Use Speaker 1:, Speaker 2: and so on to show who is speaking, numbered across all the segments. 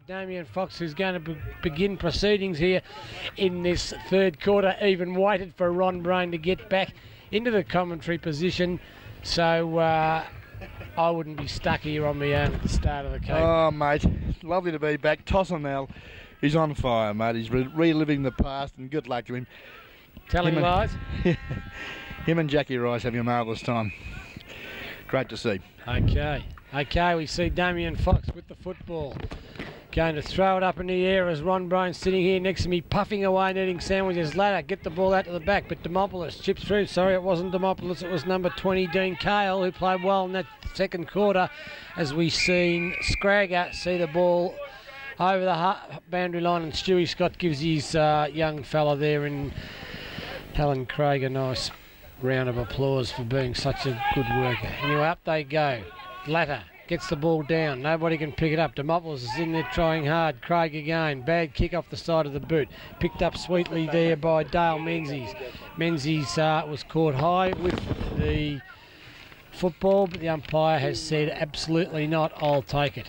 Speaker 1: Damien Fox, who's going to begin proceedings here in this third quarter, even waited for Ron Brain to get back into the commentary position. So I wouldn't be stuck here on my own at the start of the game.
Speaker 2: Oh, mate, lovely to be back. Tossin now, he's on fire, mate. He's reliving the past, and good luck to him.
Speaker 1: Telling lies?
Speaker 2: Him and Jackie Rice having a marvellous time. Great to see.
Speaker 1: Okay, we see Damien Fox with the football. Going to throw it up in the air as Ron Bryan sitting here next to me, puffing away, eating sandwiches. Ladder, get the ball out to the back, but Demopoulos chips through. Sorry, it wasn't Demopoulos, it was number 20, Dean Cale, who played well in that second quarter, as we seen Scragger see the ball over the boundary line, and Stewie Scott gives his young fella there in Helen Craig a nice round of applause for being such a good worker. Anyway, up they go. Latter gets the ball down. Nobody can pick it up. Demopoulos is in there trying hard. Craig again. Bad kick off the side of the boot. Picked up sweetly there by Dale Menzies. Menzies was caught high with the football, but the umpire has said absolutely not, I'll take it.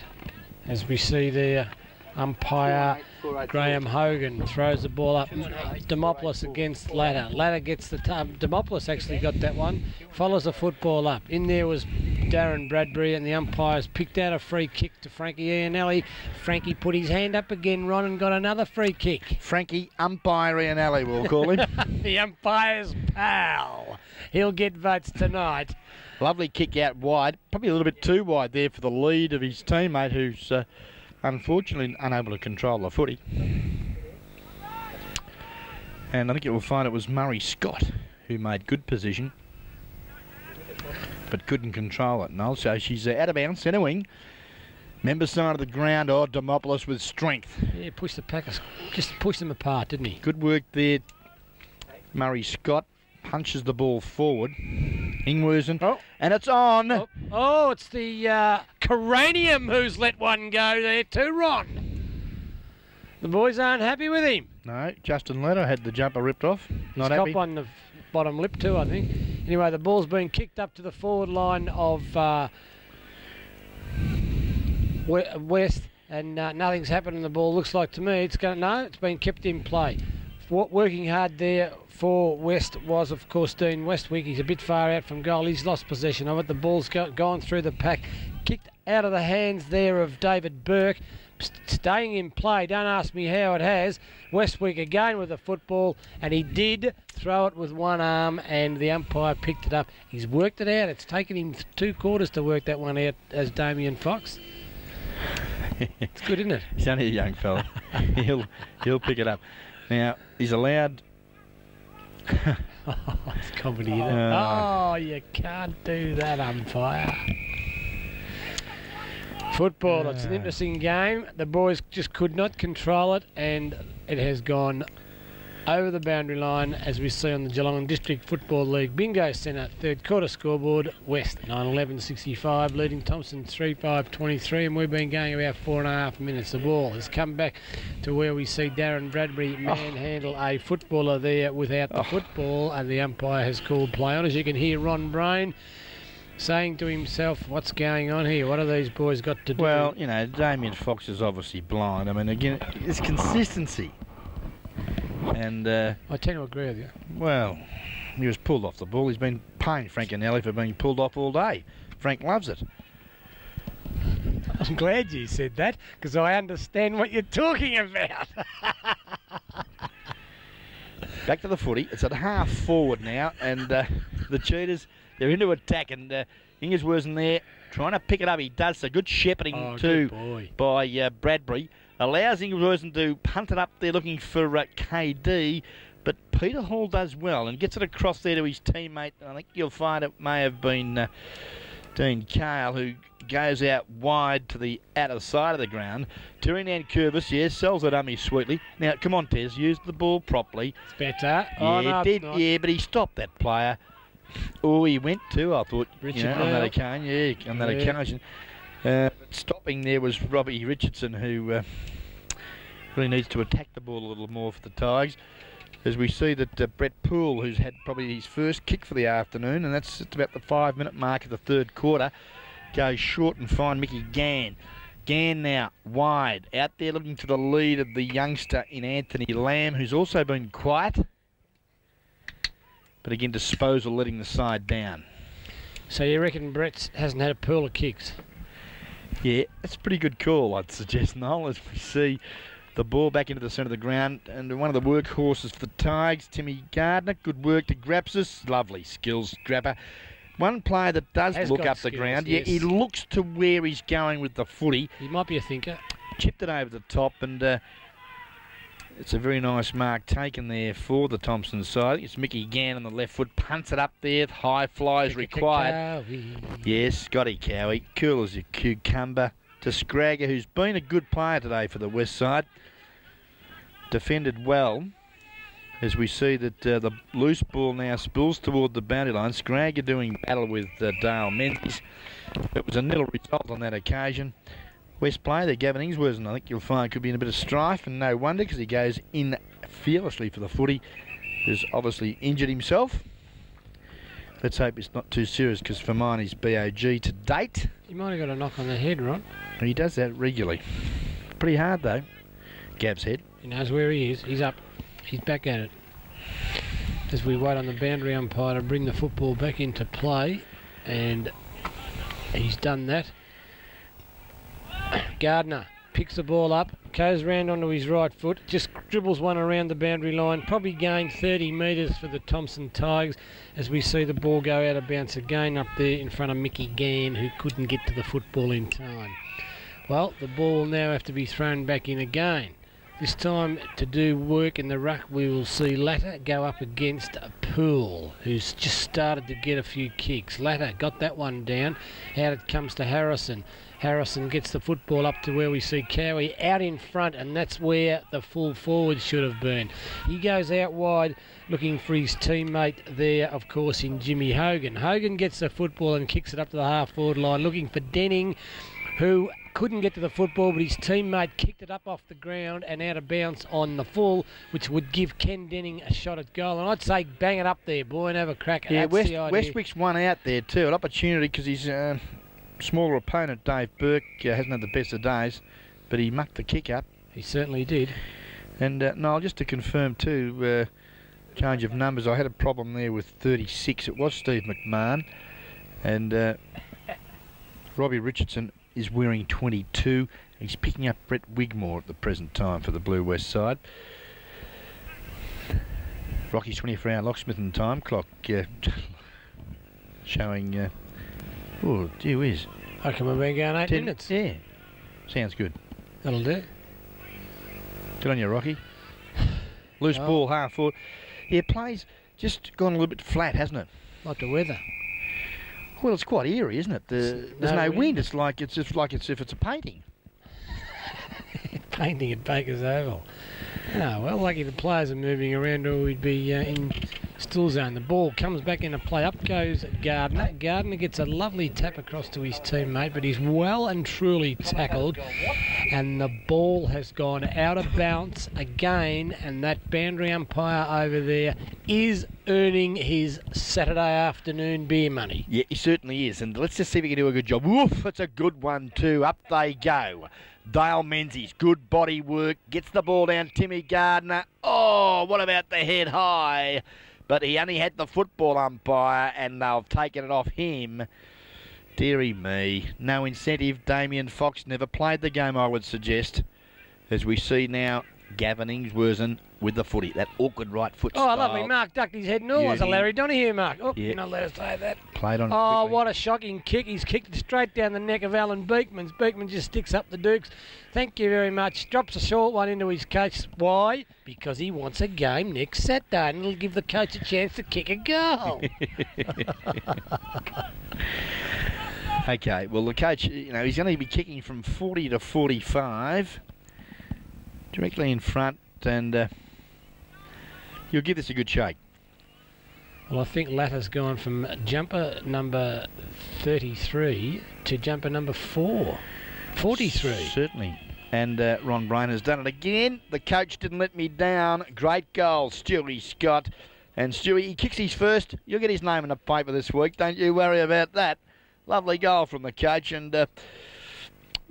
Speaker 1: As we see there, umpire Graham Hogan throws the ball up. Demopoulos against Latter. Latter gets the Demopoulos actually got that one. Follows the football up. In there was Darren Bradbury, and the umpires picked out a free kick to Frankie Iannelli. Frankie put his hand up again, Ron, and got another free kick.
Speaker 2: Frankie Umpire Iannelli, we'll call him.
Speaker 1: The umpire's pal. He'll get votes tonight.
Speaker 2: Lovely kick out wide. Probably a little bit too wide there for the lead of his teammate, who's unfortunately unable to control the footy. And I think you'll find it was Murray Scott who made good position but couldn't control it. No, so she's out of bounds, centre wing. Member side of the ground. Oh, Demopoulos with strength.
Speaker 1: Yeah, pushed the Packers, just pushed them apart, didn't he?
Speaker 2: Good work there. Murray Scott punches the ball forward. Ingwersen. Oh. And it's on.
Speaker 1: Oh, it's the Coranium who's let one go there too, Ron. The boys aren't happy with him.
Speaker 2: No, Justin Letter had the jumper ripped off. Not happy.
Speaker 1: He's got one the bottom lip too, I think. Anyway, the ball's been kicked up to the forward line of West, and nothing's happened. And the ball looks like to me it's been kept in play. Working hard there for West was, of course, Dean Westwick. He's a bit far out from goal. He's lost possession of it. The ball's gone through the pack. Kicked out of the hands there of David Burke. Staying in play. Don't ask me how it has. Westwick again with the football, and he did throw it with one arm, and the umpire picked it up. He's worked it out. It's taken him 2 quarters to work that one out as Damien Fox. It's good, isn't it?
Speaker 2: He's only a young fella. he'll pick it up. Now, he's allowed...
Speaker 1: It's comedy, isn't it? Oh, you can't do that, umpire. Football, it's an interesting game. The boys just could not control it, and it has gone over the boundary line, as we see on the Geelong District Football League Bingo Centre. Third quarter scoreboard, West 9-11-65, leading Thompson 3-5-23, and we've been going about 4.5 minutes. The ball has come back to where we see Darren Bradbury manhandle a footballer there without the football, and the umpire has called play on. As you can hear Ron Brain saying to himself, what's going on here? What have these boys got to do?
Speaker 2: Well, you know, Damien Fox is obviously blind. I mean, again, it's consistency. And
Speaker 1: I tend to agree with you.
Speaker 2: Well, he was pulled off the ball. He's been paying Frank Iannelli for being pulled off all day. Frank loves it.
Speaker 1: I'm glad you said that, because I understand what you're talking about.
Speaker 2: Back to the footy. It's at half forward now, and the Cheetahs, they're into attack, and Ingersworth there trying to pick it up. He does so. Good shepherding by Bradbury. Allows Ingersworth to punt it up there looking for KD, but Peter Hall does well and gets it across there to his teammate. I think you'll find it may have been Dean Cale, who goes out wide to the outer side of the ground. Terry Nankervis, yes, sells the dummy sweetly. Now, come on, Tez, use the ball properly.
Speaker 1: It's better.
Speaker 2: Yeah, no, did, yeah, but he stopped that player. Oh, he went to, I thought,
Speaker 1: Richard
Speaker 2: on that occasion. Yeah, on that occasion. Stopping there was Robbie Richardson, who really needs to attack the ball a little more for the Tigers. As we see that Brett Poole, who's had probably his first kick for the afternoon, and that's at about the 5-minute mark of the third quarter, goes short and find Mickey Gann. Gann now, wide, out there looking to the lead of the youngster in Anthony Lamb, who's also been quiet. But again, disposal letting the side down.
Speaker 1: So you reckon Brett hasn't had a pearl of kicks?
Speaker 2: Yeah, that's a pretty good call, I'd suggest, Noel, as we see the ball back into the centre of the ground. And one of the workhorses for the Tigers, Timmy Gardner. Good work to Grapsis. Lovely skills, Grapper. One player that does look up the ground.
Speaker 1: Yes.
Speaker 2: Yeah, he looks to where he's going with the footy.
Speaker 1: He might be a thinker.
Speaker 2: Chipped it over the top, and it's a very nice mark taken there for the Thompson side. It's Mickey Gann on the left foot. Punts it up there. High flies required. Yes, Scotty Cowie. Cool as a cucumber. To Scragger, who's been a good player today for the West side. Defended well. As we see that the loose ball now spills toward the boundary line. Scragger doing battle with Dale Menzies. It was a nil result on that occasion. West player there, Gavin Ingsworth, and I think you'll find could be in a bit of strife, and no wonder because he goes in fearlessly for the footy. Has obviously injured himself. Let's hope it's not too serious because for mine he's BOG to date.
Speaker 1: He might have got a knock on the head, Ron.
Speaker 2: And he does that regularly. Pretty hard though. Gav's head.
Speaker 1: He knows where he is. He's up. He's back at it. As we wait on the boundary umpire to bring the football back into play, and he's done that. Gardner picks the ball up, goes round onto his right foot, just dribbles one around the boundary line, probably gained 30 metres for the Thompson Tigers as we see the ball go out of bounds again up there in front of Mickey Gann, who couldn't get to the football in time. Well, the ball will now have to be thrown back in again. This time to do work in the ruck, we will see Latter go up against Poole, who's just started to get a few kicks. Latter got that one down. Out it comes to Harrison. Harrison gets the football up to where we see Cowie out in front, and that's where the full forward should have been. He goes out wide looking for his teammate there, of course, in Jimmy Hogan. Hogan gets the football and kicks it up to the half-forward line looking for Denning, who couldn't get to the football, but his teammate kicked it up off the ground and out of bounds on the full, which would give Ken Denning a shot at goal. And I'd say bang it up there, boy, and have a crack.
Speaker 2: Yeah,
Speaker 1: That's the idea.
Speaker 2: Westwick's one out there too. An opportunity because his smaller opponent, Dave Burke, hasn't had the best of days, but he mucked the kick up.
Speaker 1: He certainly did.
Speaker 2: And Noel, just to confirm too, change of numbers, I had a problem there with 36. It was Steve McMahon, and Robbie Richardson is wearing 22. He's picking up Brett Wigmore at the present time for the Blue West side. Rocky's 24-hour locksmith and time clock showing... oh, gee whiz.
Speaker 1: I reckon we've been going 8
Speaker 2: 10
Speaker 1: minutes.
Speaker 2: Yeah, sounds good.
Speaker 1: That'll do.
Speaker 2: Good on you, Rocky. Loose ball, half forward. Yeah, play's just gone a little bit flat, hasn't it?
Speaker 1: Like the weather.
Speaker 2: Well, it's quite eerie, isn't it? There's no wind. It's like it's if it's a painting.
Speaker 1: Painting at Baker's Oval. Oh, well, lucky the players are moving around or we'd be in still zone. The ball comes back into play. Up goes Gardner. Gardner gets a lovely tap across to his teammate, but he's well and truly tackled. And the ball has gone out of bounds again, and that boundary umpire over there is earning his Saturday afternoon beer money.
Speaker 2: Yeah, he certainly is. And let's just see if he can do a good job. Woof, it's a good one too. Up they go. Dale Menzies, good body work, gets the ball down, Timmy Gardner. Oh, what about the head high? But he only had the football umpire and they've taken it off him. Deary me. No incentive. Damien Fox never played the game, I would suggest. As we see now, Gavin Ingsworth with the footy. That awkward right foot style.
Speaker 1: Lovely. Mark ducked his head and all. It was a Larry Donahue mark. Oh,
Speaker 2: yeah.
Speaker 1: You're not allowed to say that.
Speaker 2: Played on
Speaker 1: Oh,
Speaker 2: quickly.
Speaker 1: what a shocking kick. He's kicked it straight down the neck of Alan Beekman. Beekman just sticks up the Dukes. Thank you very much. Drops a short one into his coach. Why? Because he wants a game next Saturday and it'll give the coach a chance to kick a goal.
Speaker 2: Okay, well, the coach, he's going to be kicking from 40 to 45. Directly in front, and you'll give this a good shake.
Speaker 1: Well, I think Latter's gone from jumper number 33 to jumper number 43.
Speaker 2: Certainly. And Ron Brain has done it again. The coach didn't let me down. Great goal, Stewie Scott. And Stewie, he kicks his first. You'll get his name in the paper this week. Don't you worry about that. Lovely goal from the coach. And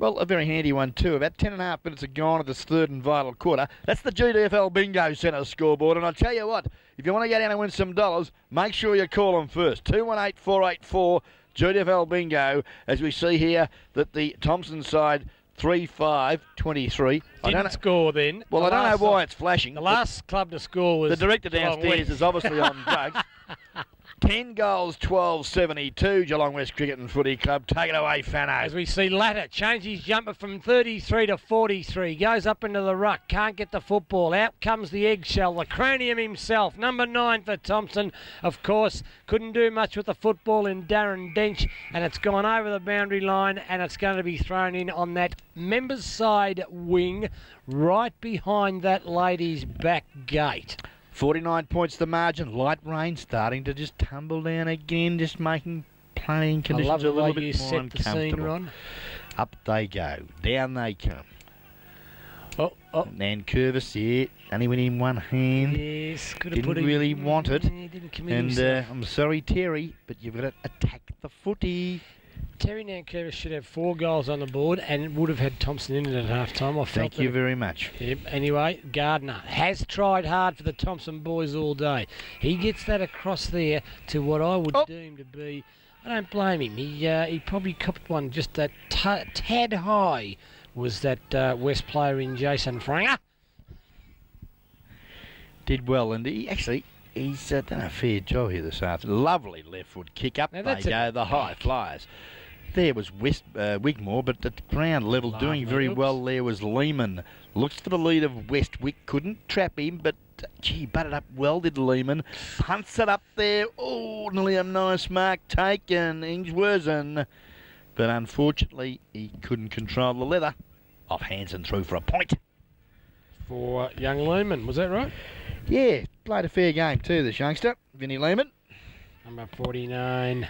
Speaker 2: Well, a very handy one too. About 10.5 minutes are gone at this third and vital quarter. That's the GDFL Bingo Centre scoreboard. And I'll tell you what, if you want to go down and win some dollars, make sure you call them first. 218-484 GDFL Bingo, as we see here that the Thompson side 3-5-23.
Speaker 1: Didn't score then.
Speaker 2: Well, I don't know why it's flashing.
Speaker 1: The last club to score was...
Speaker 2: The director downstairs is obviously on drugs. 10 goals, 12-72, Geelong West Cricket and Footy Club. Take it away, Fano.
Speaker 1: As we see Latter change his jumper from 33 to 43. Goes up into the ruck. Can't get the football. Out comes the eggshell. The cranium himself. Number 9 for Thompson. Of course, couldn't do much with the football in Darren Dench. And it's gone over the boundary line. And it's going to be thrown in on that members' side wing. Right behind that lady's back gate.
Speaker 2: 49 points the margin. Light rain starting to just tumble down again, just making playing conditions a little bit more uncomfortable. Up they go. Down they come. And Curvis, yeah, only went in one hand.
Speaker 1: Yes,
Speaker 2: didn't really want it.
Speaker 1: Didn't commit
Speaker 2: and
Speaker 1: himself.
Speaker 2: I'm sorry, Terry, but you've got to attack the footy.
Speaker 1: Terry Nankervis should have 4 goals on the board and would have had Thompson in it at half-time.
Speaker 2: Thank you very much.
Speaker 1: Yep. Anyway, Gardner has tried hard for the Thompson boys all day. He gets that across there to what I would deem to be... I don't blame him. He probably copped one just that tad high, was that West player in Jason Franger.
Speaker 2: Did well, and he's done a fair job here this afternoon. Lovely left foot kick up. Now they go, the high flyers. There was Wigmore, but at ground level doing very well there was Lehman. Looks for the lead of Westwick, couldn't trap him, but gee, butted up well did Lehman. Punts it up there, oh, nearly a nice mark taken, Ingsworsen. But unfortunately, he couldn't control the leather. Off hands and through for a point.
Speaker 1: For young Lehman, was that right?
Speaker 2: Yeah, played a fair game too, this youngster, Vinnie Lehman.
Speaker 1: Number 49.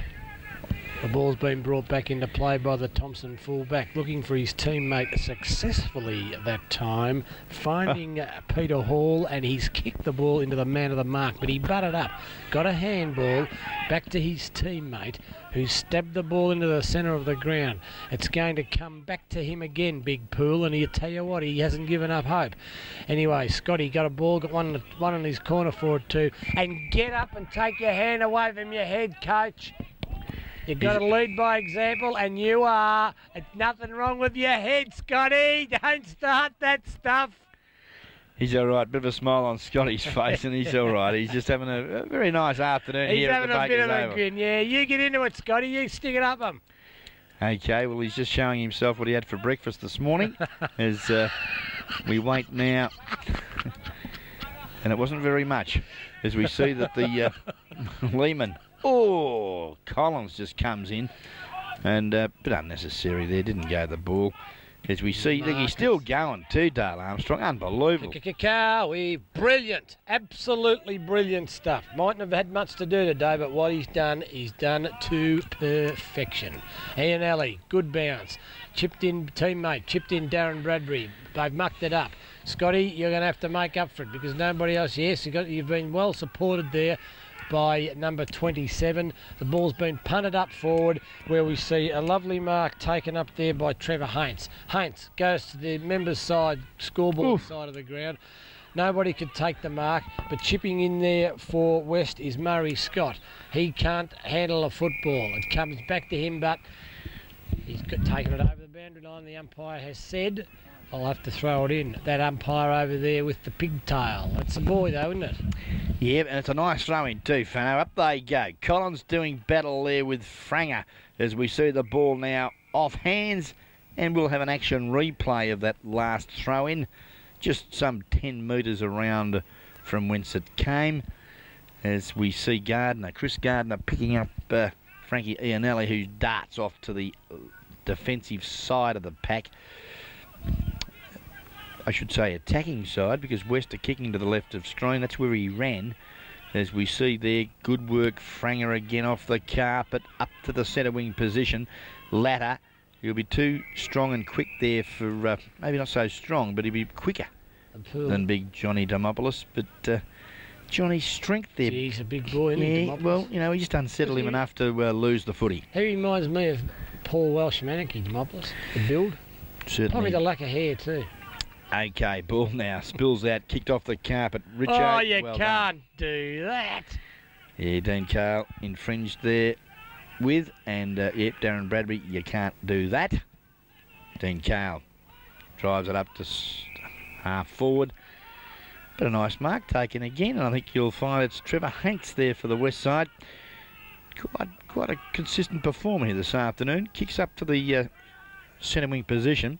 Speaker 1: The ball's been brought back into play by the Thompson fullback, looking for his teammate successfully that time, finding Peter Hall, and he's kicked the ball into the man of the mark, but he butted up, got a handball back to his teammate, who stabbed the ball into the centre of the ground. It's going to come back to him again, Big Pool, and he'll tell you what, he hasn't given up hope. Anyway, Scotty got a ball, got one in his corner for it too, and get up and take your hand away from your head, coach. You've got to lead by example, and you are. It's nothing wrong with your head, Scotty. Don't start that stuff.
Speaker 2: He's all right. Bit of a smile on Scotty's face, and he's all right. He's just having a very nice afternoon here at the Baker's Oval. He's having a bit of a grin, yeah. You get into it, Scotty. You stick it up him. Okay, well, he's just showing himself what he had for breakfast this morning as we wait now. And it wasn't very much, as we see that the Lehman... Oh, Collins just comes in, and a bit unnecessary there, didn't go the ball. As we see, he's still going too, Dale Armstrong, unbelievable.
Speaker 1: Brilliant, absolutely brilliant stuff. Mightn't have had much to do today, but what he's done to perfection. Ian Alley, good bounce. Chipped in teammate, chipped in Darren Bradbury. They've mucked it up. Scotty, you're going to have to make up for it because nobody else, yes, you've been well supported there by number 27. The ball's been punted up forward where we see a lovely mark taken up there by Trevor Haints. Haints goes to the members' side, scoreboard side of the ground. Nobody could take the mark, but chipping in there for West is Murray Scott. He can't handle a football. It comes back to him, but he's taken it over the boundary line. The umpire has said, I'll have to throw it in. That umpire over there with the pigtail. That's a boy though, isn't it?
Speaker 2: Yeah, and it's a nice throw in too, Fano. Up they go. Collins doing battle there with Franger as we see the ball now off hands, and we'll have an action replay of that last throw in, just some 10 metres around from whence it came, as we see Chris Gardner picking up Frankie Ianelli, who darts off to the defensive side of the pack. I should say attacking side, because West are kicking to the left of screen. That's where he ran. As we see there, good work. Franger again off the carpet, up to the centre wing position. Latter, he'll be too strong and quick there for, maybe not so strong, but he'll be quicker than big Johnny Demopoulos. But Johnny's strength there.
Speaker 1: He's a big boy, isn't he, Demopoulos?
Speaker 2: Well, you know, he just unsettled him enough to lose the footy.
Speaker 1: He reminds me of Paul Welsh Mannicky, Demopoulos, the build.
Speaker 2: Certainly.
Speaker 1: Probably the lack of hair too.
Speaker 2: Okay, ball now. Spills out, kicked off the carpet. Richard,
Speaker 1: oh, you
Speaker 2: well
Speaker 1: can't
Speaker 2: done.
Speaker 1: do that.
Speaker 2: Yeah, Dean Carl infringed there with, and yep, Darren Bradbury, you can't do that. Dean Carl drives it up to half forward. But a nice mark taken again, and I think you'll find it's Trevor Hanks there for the West Side. Quite a consistent performer here this afternoon. Kicks up to the centre wing position.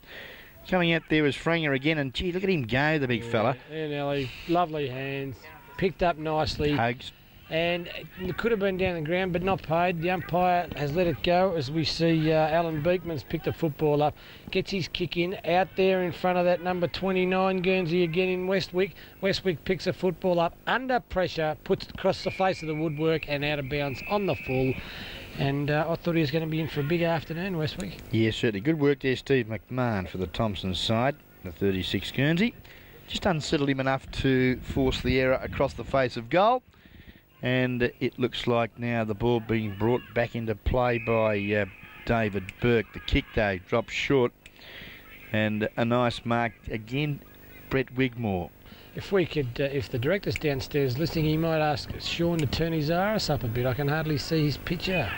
Speaker 2: Coming out there is Franger again, and gee, look at him go, the big fella.
Speaker 1: Yeah, Nelly, lovely hands, picked up nicely.
Speaker 2: Hugs.
Speaker 1: And it could have been down the ground, but not paid. The umpire has let it go, as we see Alan Beekman's picked the football up, gets his kick in, out there in front of that number 29, Guernsey again in Westwick. Westwick picks the football up under pressure, puts it across the face of the woodwork and out of bounds on the full. And I thought he was going to be in for a big afternoon, Westwick.
Speaker 2: Yeah, certainly. Good work there, Steve McMahon for the Thompson side, the 36 Guernsey. Just unsettled him enough to force the error across the face of goal. And it looks like now the ball being brought back into play by David Burke. The kick, though, dropped short. And a nice mark again, Brett Wigmore.
Speaker 1: If we could, if the director's downstairs listening, he might ask Sean to turn his iris up a bit. I can hardly see his picture.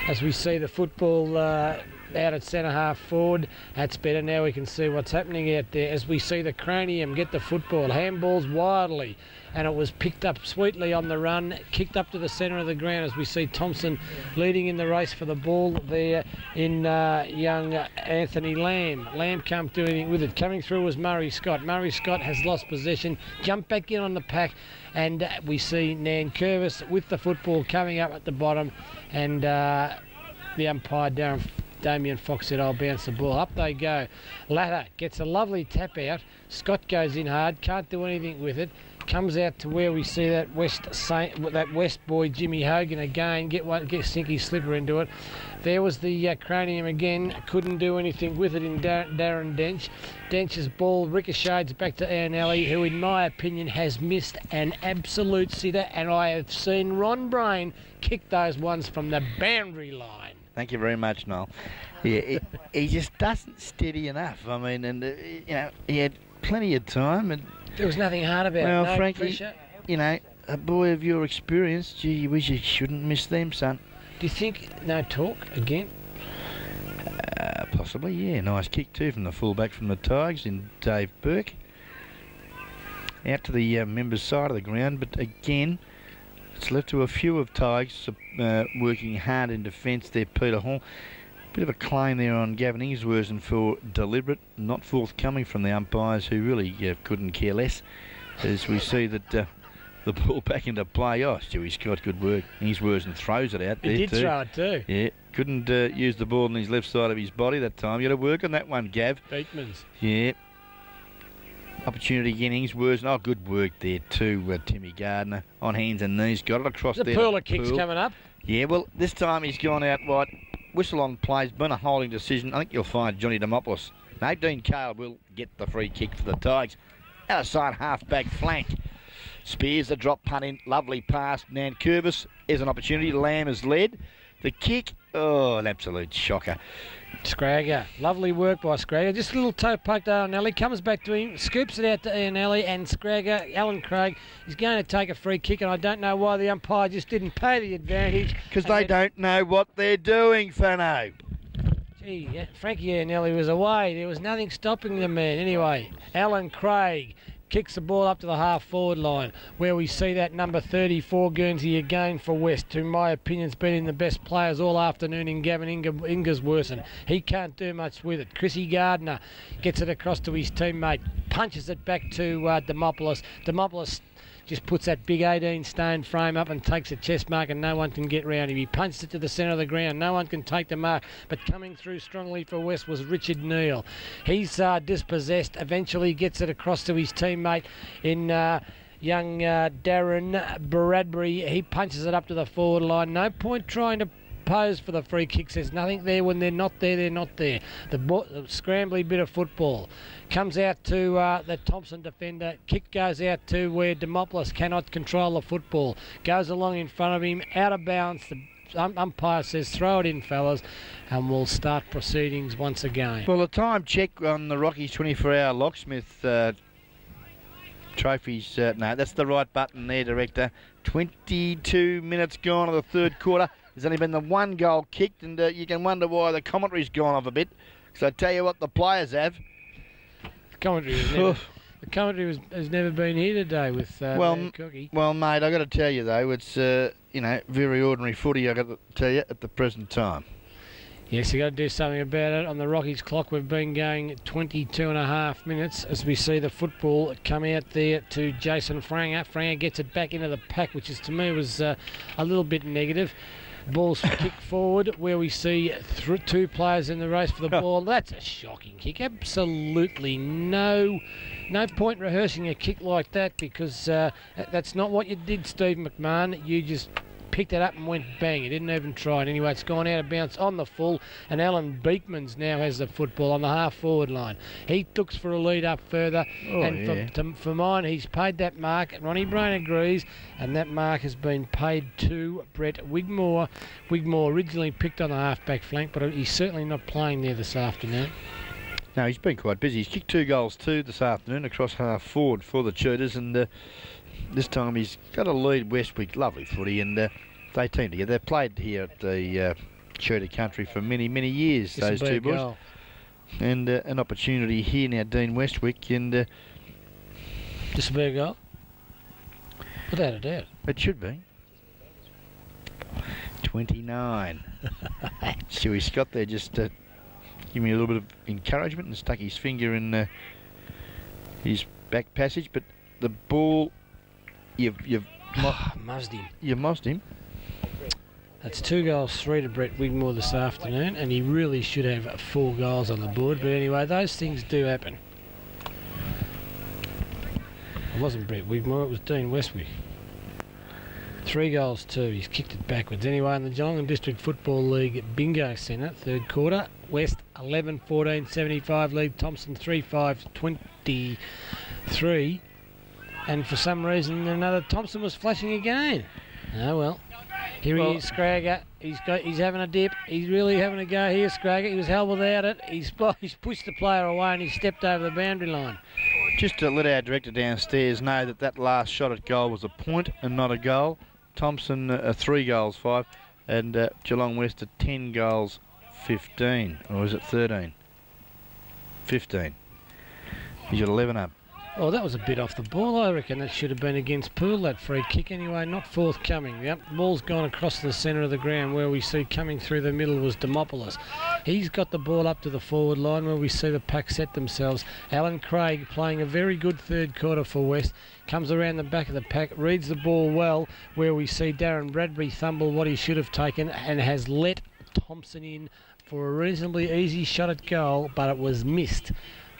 Speaker 1: As we see the football out at centre half forward, that's better. Now we can see what's happening out there. As we see the cranium get the football, handballs wildly, and it was picked up sweetly on the run, kicked up to the centre of the ground, as we see Thompson leading in the race for the ball there in young Anthony Lamb. Lamb can't do anything with it. Coming through was Murray Scott. Murray Scott has lost possession, jumped back in on the pack, and we see Nan Curvis with the football coming up at the bottom, and the umpire Damien Fox said, I'll bounce the ball. Up they go. Latter gets a lovely tap out. Scott goes in hard, can't do anything with it. Comes out to where we see that West boy Jimmy Hogan again get Stinky Slipper into it. There was the cranium again, couldn't do anything with it in Darren Dench. Dench's ball ricochets back to Ian Alley, who in my opinion has missed an absolute sitter, and I have seen Ron Brain kick those ones from the boundary line.
Speaker 2: Thank you very much, Noel. Yeah, he just doesn't steady enough. I mean, and you know, he had plenty of time, and
Speaker 1: there was nothing hard about it.
Speaker 2: Well,
Speaker 1: no
Speaker 2: Frankie,
Speaker 1: pressure.
Speaker 2: You know, a boy of your experience, gee, you wish you shouldn't miss them, son.
Speaker 1: Do you think no talk again?
Speaker 2: Possibly, yeah. Nice kick too from the fullback from the Tigers in Dave Burke. Out to the members' side of the ground, but again, it's left to a few of Tigers working hard in defence there, Peter Hall. Bit of a claim there on Gavin Ingsworthen for deliberate, not forthcoming from the umpires, who really couldn't care less. As we see that the ball back into play. Oh, Stewie Scott, good work. Ingsworthen throws it out there too.
Speaker 1: He did throw it too.
Speaker 2: Yeah, couldn't use the ball on his left side of his body that time. You got to work on that one, Gav.
Speaker 1: Beekman's.
Speaker 2: Yeah. Opportunity again, Ingsworthen. Oh, good work there too, Timmy Gardner. On hands and knees, got it across there.
Speaker 1: The pool of kicks coming up.
Speaker 2: Yeah, well, this time he's gone out wide. Whistle on plays, been a holding decision. I think you'll find Johnny Demopoulos. Nadine Cale will get the free kick for the Tigers. Outside half-back flank. Spears the drop punt in. Lovely pass. Nan Curvis is an opportunity. Lamb has led. The kick, oh, an absolute shocker.
Speaker 1: Scragger, lovely work by Scragger. Just a little toe poked out on Alley, comes back to him, scoops it out to Ian Alley, and Scragger, Alan Craig, is going to take a free kick, and I don't know why the umpire just didn't pay the advantage.
Speaker 2: Because they don't know what they're doing, Fano.
Speaker 1: Gee, yeah, Frankie Ian Alley was away. There was nothing stopping the man. Anyway, Alan Craig kicks the ball up to the half-forward line, where we see that number 34 Guernsey again for West, who in my opinion has been in the best players all afternoon in Gavin Ingersworthen. He can't do much with it. Chrissy Gardner gets it across to his teammate, punches it back to Demopoulos. Demopoulos just puts that big 18-stone frame up and takes a chest mark, and no one can get round him. He punches it to the centre of the ground. No one can take the mark, but coming through strongly for West was Richard Neal. He's dispossessed, eventually gets it across to his teammate in young Darren Bradbury. He punches it up to the forward line. No point trying to pose for the free kicks. There's nothing there. When they're not there, they're not there. The scrambly bit of football comes out to the Thompson defender. Kick goes out to where Demopoulos cannot control the football. Goes along in front of him, out of bounds. The umpire says throw it in, fellas, and we'll start proceedings once again.
Speaker 2: Well, the time check on the Rockies 24-hour locksmith trophies. No, that's the right button there, Director. 22 minutes gone of the third quarter. There's only been the one goal kicked, and you can wonder why the commentary's gone off a bit. Because I tell you what the players have.
Speaker 1: The commentary has never been here today with Cookie.
Speaker 2: Well, mate, I got to tell you though, it's very ordinary footy. I got to tell you at the present time.
Speaker 1: Yes, you got to do something about it. On the Rockies clock, we've been going 22.5 minutes as we see the football come out there to Jason Franger. Franger gets it back into the pack, which is to me was a little bit negative. Ball's kicked forward where we see two players in the race for the ball. That's a shocking kick. Absolutely no point rehearsing a kick like that, because that's not what you did, Steve McMahon. You just picked it up and went bang. He didn't even try it. Anyway, it's gone out of bounds on the full, and Alan Beekmans now has the football on the half-forward line. He looks for a lead up further, for mine, he's paid that mark. Ronnie Brain agrees, and that mark has been paid to Brett Wigmore. Wigmore originally picked on the half-back flank, but he's certainly not playing there this afternoon.
Speaker 2: No, he's been quite busy. He's kicked 2 goals too this afternoon across half-forward for the Tudors, and this time he's got a lead Westwick. Lovely footy, and they team together. They've played here at the Tudor country for many, many years, those two boys. Goal. And an opportunity here now, Dean Westwick, and
Speaker 1: this will be a goal? Without a doubt.
Speaker 2: It should be. 29. Stewie Scott there just give me a little bit of encouragement and stuck his finger in his back passage, but the ball, you've
Speaker 1: muzzed him.
Speaker 2: You've muzzed him.
Speaker 1: That's 2 goals, 3 to Brett Wigmore this afternoon, and he really should have 4 goals on the board. But anyway, those things do happen. It wasn't Brett Wigmore, it was Dean Westwick. 3 goals, 2. He's kicked it backwards. Anyway, in the Geelong District Football League Bingo Centre, third quarter, West 11-14, 75 lead, Thompson 3-5, 23. And for some reason another, Thompson was flashing again. Oh well. Here he is, Scragger. He's having a dip. He's really having a go here, Scragger. He was held without it. He's pushed the player away and he stepped over the boundary line.
Speaker 2: Just to let our director downstairs know that last shot at goal was a point and not a goal. Thompson 3 goals, 5, and Geelong West 10 goals, 15, or is it 13? 15. He's got 11 up.
Speaker 1: Oh, that was a bit off the ball. I reckon that should have been against Poole, that free kick. Anyway, not forthcoming. Yep, ball's gone across the centre of the ground where we see coming through the middle was Demopoulos. He's got the ball up to the forward line where we see the pack set themselves. Alan Craig playing a very good third quarter for West. Comes around the back of the pack, reads the ball well where we see Darren Bradbury fumble what he should have taken and has let Thompson in for a reasonably easy shot at goal, but it was missed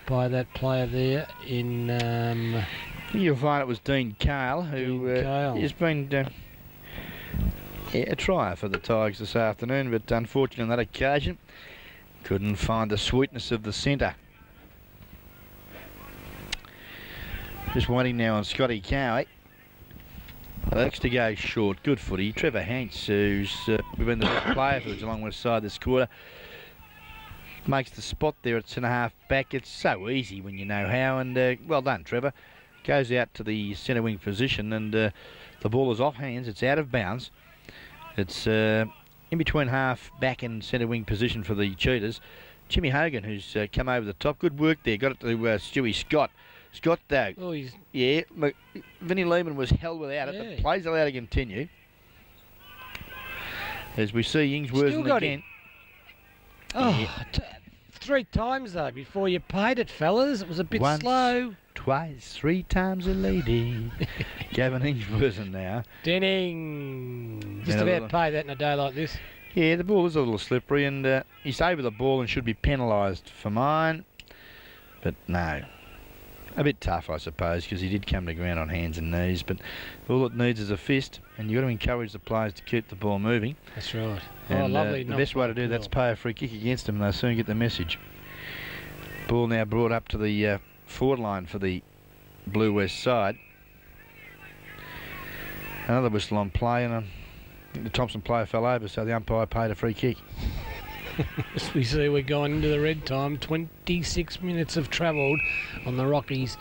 Speaker 1: by that player there in...
Speaker 2: You'll find it was Dean Cale, who has been a trier for the Tigers this afternoon, but unfortunately on that occasion couldn't find the sweetness of the centre. Just waiting now on Scotty Cowie. Likes to go short. Good footy. Trevor Hanks, who's been the best player for the Geelong West side this quarter, makes the spot there at centre half back. It's so easy when you know how, and well done, Trevor. Goes out to the centre wing position, and the ball is off hands. It's out of bounds. It's in between half back and centre wing position for the Cheetahs. Jimmy Hogan, who's come over the top. Good work there. Got it to Stewie Scott. Scott, though.
Speaker 1: Oh,
Speaker 2: yeah, Vinnie Lehman was held without it. The play's allowed to continue. As we see Ingsworth again.
Speaker 1: Oh, 3 times though before you paid it, fellas. It was a bit slow.
Speaker 2: Twice, 3 times a lady. Gavin Ingsworth now.
Speaker 1: Denning. Just about pay that in a day like this.
Speaker 2: Yeah, the ball is a little slippery, and he's over the ball and should be penalised for mine. But no. A bit tough, I suppose, because he did come to ground on hands and knees, but all it needs is a fist, and you've got to encourage the players to keep the ball moving.
Speaker 1: That's right.
Speaker 2: And, lovely. The best way to do that's pay a free kick against them, and they'll soon get the message. Ball now brought up to the forward line for the Blue West side. Another whistle on play, and The Thompson player fell over, so the umpire paid a free kick.
Speaker 1: As we see, we're going into the red time. 26 minutes have travelled on the Rockies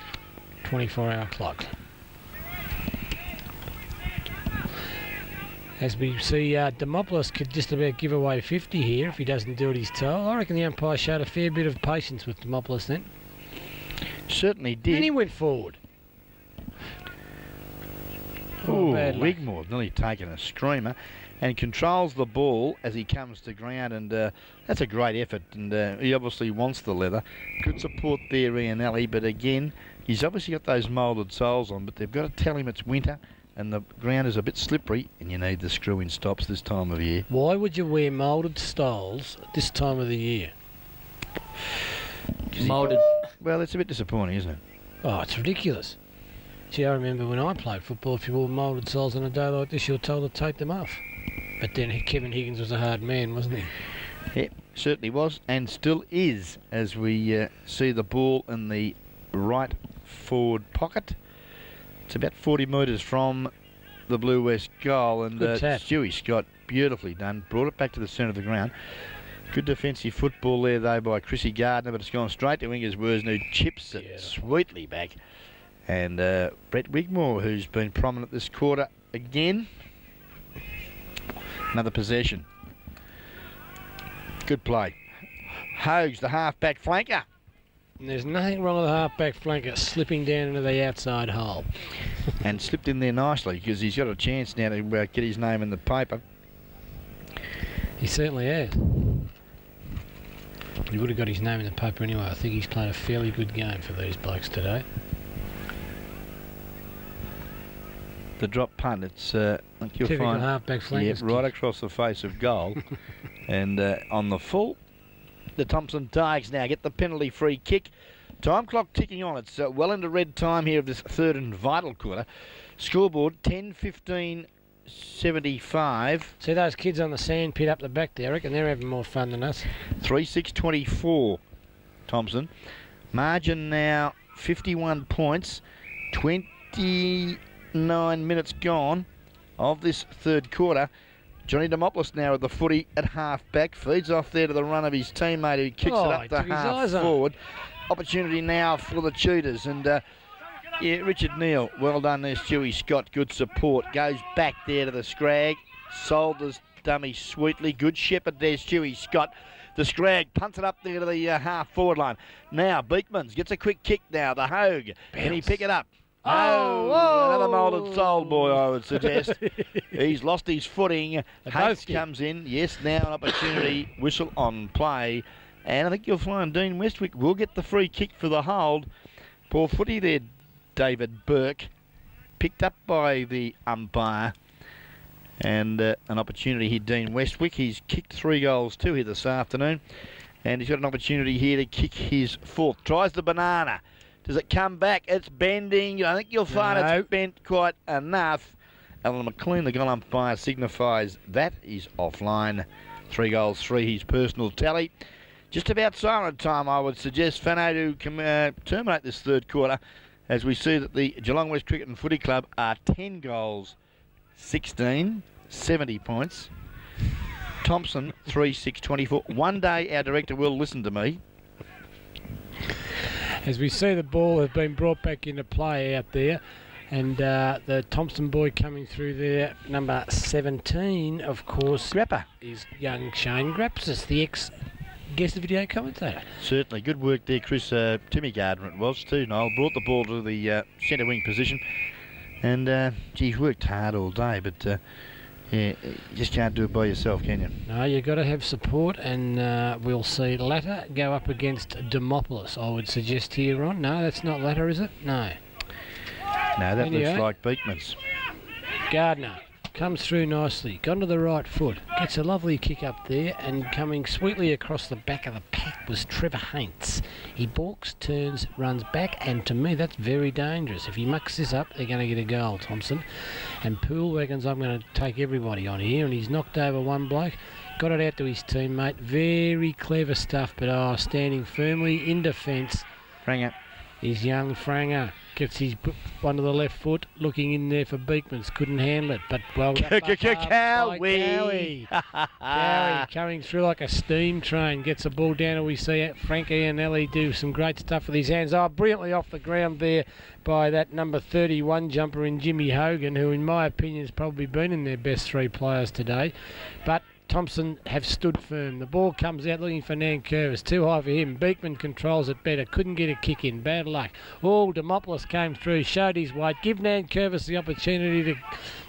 Speaker 1: 24-hour clock. As we see, Demopoulos could just about give away 50 here if he doesn't do what he's told. I reckon the umpire showed a fair bit of patience with Demopoulos then.
Speaker 2: Certainly did.
Speaker 1: And he went forward.
Speaker 2: Oh, Wigmore nearly taken a screamer and controls the ball as he comes to ground, and that's a great effort, and he obviously wants the leather. Good support there, Ianelli, but again, he's obviously got those moulded soles on, but they've got to tell him it's winter and the ground is a bit slippery and you need the screw-in stops this time of year.
Speaker 1: Why would you wear moulded soles this time of the year?
Speaker 3: Moulded.
Speaker 2: Well, it's a bit disappointing, isn't it?
Speaker 1: Oh, it's ridiculous. Gee, I remember when I played football, if you wore moulded soles on a day like this, you were told to take them off. But then Kevin Higgins was a hard man, wasn't he?
Speaker 2: Yep, certainly was, and still is, as we see the ball in the right forward pocket. It's about 40 metres from the Blue West goal, and Stewie Scott, beautifully done, brought it back to the centre of the ground. Good defensive football there, though, by Chrissy Gardner, but it's gone straight to Wingers Worsn, who chips it sweetly back. And Brett Wigmore, who's been prominent this quarter again. Another possession. Good play. Hogues, the half-back flanker.
Speaker 1: And there's nothing wrong with the half-back flanker slipping down into the outside hole.
Speaker 2: And slipped in there nicely because he's got a chance now to get his name in the paper.
Speaker 1: He certainly has. He would have got his name in the paper anyway. I think he's played a fairly good game for these blokes today.
Speaker 2: The drop punt, it's I think you'll find
Speaker 1: half-back flankers
Speaker 2: right across the face of goal. And on the full, the Thompson Tigers now get the penalty free kick. Time clock ticking on. It's well into red time here of this third and vital quarter. Scoreboard 10-15-75.
Speaker 1: See those kids on the sand pit up the back there, I reckon they're having more fun than us.
Speaker 2: 3-6-24 Thompson. Margin now 51 points. 29 minutes gone of this third quarter. Johnny Demopoulos now at the footy at half-back. Feeds off there to the run of his teammate who kicks it up the half forward. Opportunity now for the Tudors. And yeah, Richard Neal, well done there, Stewie Scott. Good support. Goes back there to the scrag. Sold the dummy sweetly. Good shepherd there, Stewie Scott. The scrag punts it up there to the half-forward line. Now Beekmans gets a quick kick now. The Hogue. Can he pick it up? Oh, another moulded sole boy, I would suggest. He's lost his footing. Hayes comes in. Yes, now an opportunity. Whistle on play. And I think you'll find Dean Westwick will get the free kick for the hold. Poor footy there, David Burke. Picked up by the umpire. And an opportunity here, Dean Westwick. He's kicked 3 goals too here this afternoon. And he's got an opportunity here to kick his fourth. Tries the banana. Does it come back? It's bending. I think you'll find it's bent quite enough. Alan McLean, the goal umpire, signifies that he's offline. 3 goals, 3 his personal tally. Just about silent time, I would suggest, Fano, to terminate this third quarter as we see that the Geelong West Cricket and Footy Club are 10 goals, 16, 70 points. Thompson, 3-6-24. One day our director will listen to me.
Speaker 1: As we see the ball has been brought back into play out there, and the Thompson boy coming through there, number 17, of course,
Speaker 2: Grapper,
Speaker 1: is young Shane Grapsis, the ex-guest video commentator.
Speaker 2: Certainly, good work there, Chris. Timmy Gardner it was too, Noel. Brought the ball to the centre wing position, and he's worked hard all day, but yeah, you just can't do it by yourself, can you?
Speaker 1: No, you've got to have support, and we'll see Latter go up against Demopoulos, I would suggest here, Ron. No, that's not Latter, is it? No.
Speaker 2: No, that looks like Beekmans.
Speaker 1: Gardner comes through nicely, gone to the right foot, gets a lovely kick up there, and coming sweetly across the back of the pack was Trevor Haints. He balks, turns, runs back, and to me that's very dangerous. If he mucks this up, they're going to get a goal, Thompson. And Poole reckons I'm going to take everybody on here, and he's knocked over one bloke, got it out to his teammate. Very clever stuff, but standing firmly in defence.
Speaker 2: Franger.
Speaker 1: Is young Franger. Gets his one to the left foot, looking in there for Beekman's. Couldn't handle it, but well done. Cowie. Cowie coming through like a steam train. Gets the ball down, and we see Frank Iannelli do some great stuff with his hands. Oh, brilliantly off the ground there by that number 31 jumper in Jimmy Hogan, who in my opinion has probably been in their best 3 players today. But Thompson have stood firm. The ball comes out looking for Nankervis. Too high for him. Beekman controls it better. Couldn't get a kick in. Bad luck. Oh, Demopoulos came through. Showed his weight. Give Nankervis the opportunity to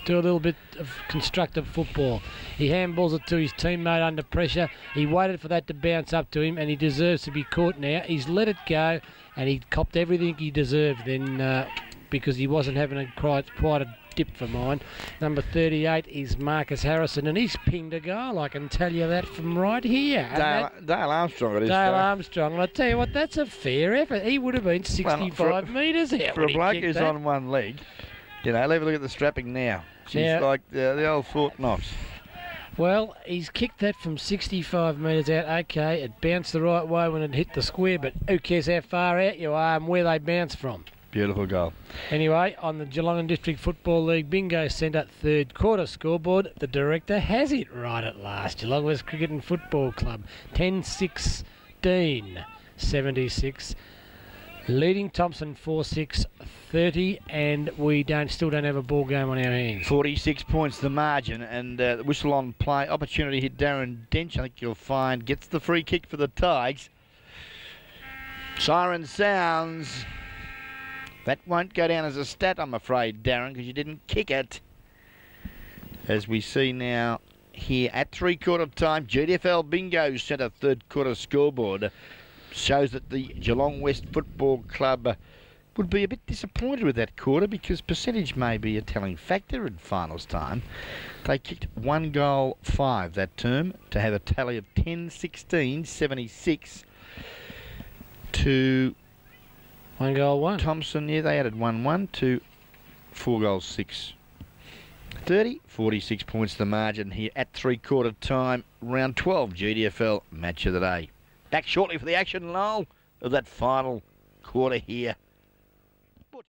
Speaker 1: do a little bit of constructive football. He handballs it to his teammate under pressure. He waited for that to bounce up to him, and he deserves to be caught now. He's let it go, and he copped everything he deserved then because he wasn't having quite a dip for mine. Number 38 is Marcus Harrison, and he's pinged a goal. I can tell you that from right here.
Speaker 2: Dale Armstrong it is.
Speaker 1: Dale Armstrong, and I tell you what, that's a fair effort. He would have been 65 metres out.
Speaker 2: For a bloke who's on one leg, you know, have a look at the strapping now. She's like the old Fort Knox.
Speaker 1: Well, he's kicked that from 65 metres out. Okay, it bounced the right way when it hit the square, but who cares how far out you are and where they bounce from?
Speaker 2: Beautiful goal.
Speaker 1: Anyway, on the Geelong District Football League Bingo Centre third quarter scoreboard, the director has it right at last. Geelong West Cricket and Football Club, 10-16, 76. Leading Thompson 4-6, 30, and we still don't have a ball game on our hands.
Speaker 2: 46 points the margin, and the whistle on play. Opportunity hit Darren Dench, I think you'll find. Gets the free kick for the Tigers. Siren sounds. That won't go down as a stat, I'm afraid, Darren, because you didn't kick it. As we see now here at three-quarter time, GDFL Bingo Centre third quarter scoreboard shows that the Geelong West Football Club would be a bit disappointed with that quarter because percentage may be a telling factor in finals time. They kicked 1 goal 5 that term to have a tally of 10-16, 76 to
Speaker 1: 1 goal 1.
Speaker 2: Thompson, yeah, they added 1-1 to 4 goals 6. 30, 46 points the margin here at three-quarter time. Round 12 GDFL match of the day. Back shortly for the action, Lowell, of that final quarter here.